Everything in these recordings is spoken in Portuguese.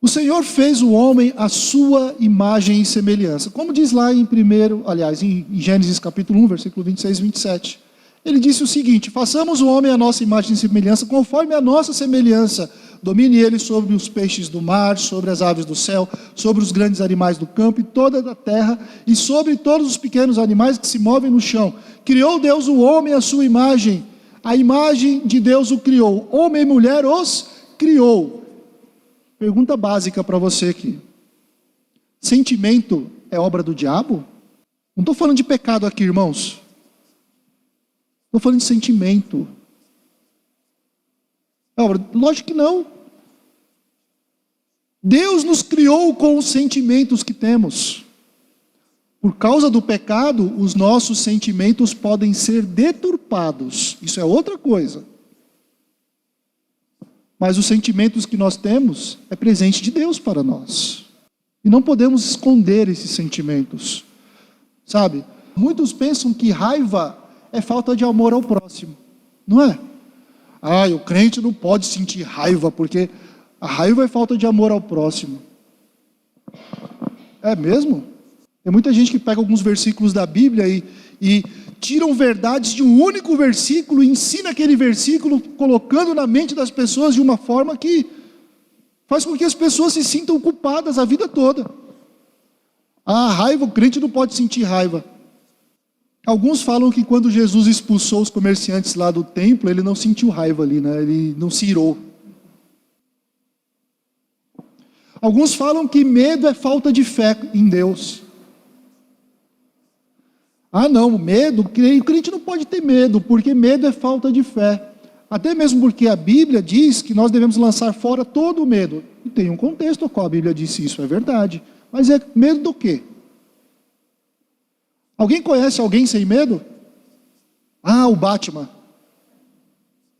O Senhor fez o homem à sua imagem e semelhança. Como diz lá em Gênesis capítulo 1, versículo 26 e 27. Ele disse o seguinte: façamos o homem à nossa imagem e semelhança, conforme a nossa semelhança. Domine ele sobre os peixes do mar, sobre as aves do céu, sobre os grandes animais do campo e toda a terra, e sobre todos os pequenos animais que se movem no chão. Criou Deus o homem à sua imagem. A imagem de Deus o criou. Homem e mulher os criou. Pergunta básica para você aqui. Sentimento é obra do diabo? Não estou falando de pecado aqui, irmãos. Estou falando de sentimento. Lógico que não. Deus nos criou com os sentimentos que temos. Por causa do pecado, os nossos sentimentos podem ser deturpados. Isso é outra coisa. Mas os sentimentos que nós temos é presente de Deus para nós. E não podemos esconder esses sentimentos. Sabe? Muitos pensam que raiva é falta de amor ao próximo. Não é? O crente não pode sentir raiva, porque a raiva é falta de amor ao próximo. É mesmo? Tem muita gente que pega alguns versículos da Bíblia e tiram verdades de um único versículo e ensina aquele versículo, colocando na mente das pessoas de uma forma que faz com que as pessoas se sintam culpadas a vida toda. A raiva, o crente não pode sentir raiva. Alguns falam que quando Jesus expulsou os comerciantes lá do templo, ele não sentiu raiva ali, né? Ele não se irou. Alguns falam que medo é falta de fé em Deus. Não, medo, o crente não pode ter medo, porque medo é falta de fé. Até mesmo porque a Bíblia diz que nós devemos lançar fora todo o medo. E tem um contexto ao qual a Bíblia disse isso, é verdade. Mas é medo do quê? Alguém conhece alguém sem medo? O Batman.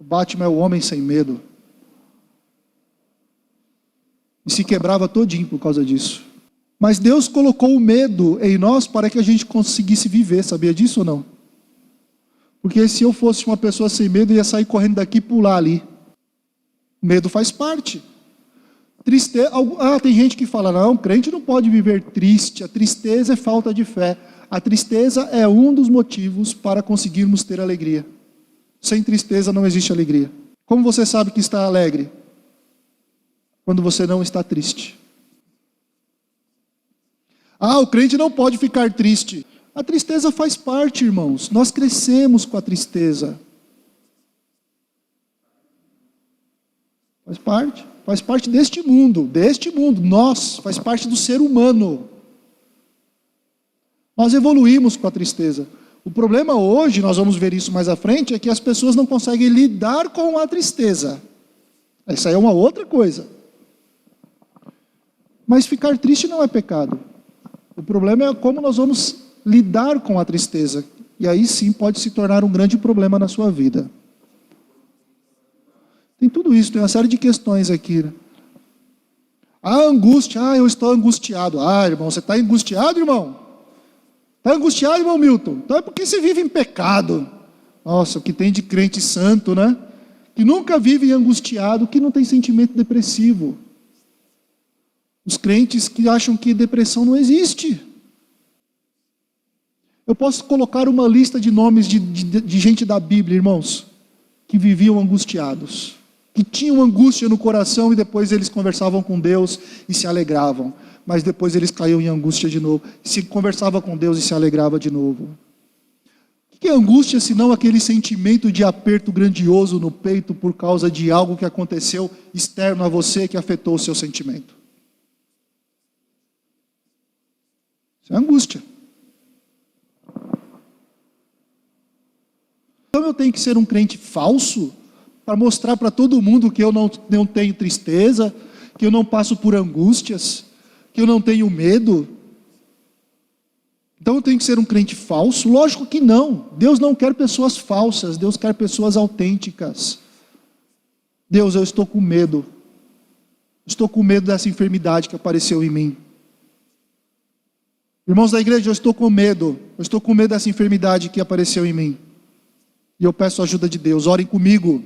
O Batman é o homem sem medo. E se quebrava todinho por causa disso. Mas Deus colocou o medo em nós para que a gente conseguisse viver, sabia disso ou não? Porque se eu fosse uma pessoa sem medo, eu ia sair correndo daqui e pular ali. Medo faz parte. Tristeza, tem gente que fala, não, crente não pode viver triste, a tristeza é falta de fé. A tristeza é um dos motivos para conseguirmos ter alegria. Sem tristeza não existe alegria. Como você sabe que está alegre? Quando você não está triste. O crente não pode ficar triste. A tristeza faz parte, irmãos. Nós crescemos com a tristeza. Faz parte deste mundo, faz parte do ser humano. Nós evoluímos com a tristeza. O problema hoje, nós vamos ver isso mais à frente, é que as pessoas não conseguem lidar com a tristeza. Essa é uma outra coisa. Mas ficar triste não é pecado. O problema é como nós vamos lidar com a tristeza. E aí sim pode se tornar um grande problema na sua vida. Tem tudo isso, tem uma série de questões aqui. A angústia, eu estou angustiado. Irmão, você está angustiado, irmão? Está angustiado, irmão Milton? Então é porque você vive em pecado. Nossa, o que tem de crente santo, né? Que nunca vive angustiado, que não tem sentimento depressivo. Os crentes que acham que depressão não existe. Eu posso colocar uma lista de nomes de gente da Bíblia, irmãos, que viviam angustiados, que tinham angústia no coração e depois eles conversavam com Deus e se alegravam. Mas depois eles caíam em angústia de novo, se conversava com Deus e se alegrava de novo. O que é angústia senão aquele sentimento de aperto grandioso no peito por causa de algo que aconteceu externo a você que afetou o seu sentimento? Isso é angústia. Então eu tenho que ser um crente falso para mostrar para todo mundo que eu não tenho tristeza, que eu não passo por angústias, que eu não tenho medo? Então eu tenho que ser um crente falso? Lógico que não. Deus não quer pessoas falsas, Deus quer pessoas autênticas. Deus, eu estou com medo. Estou com medo dessa enfermidade que apareceu em mim. Irmãos da igreja, eu estou com medo. Eu estou com medo dessa enfermidade que apareceu em mim. E eu peço a ajuda de Deus. Orem comigo.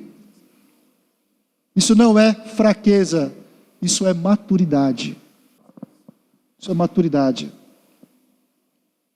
Isso não é fraqueza. Isso é maturidade. Isso é maturidade.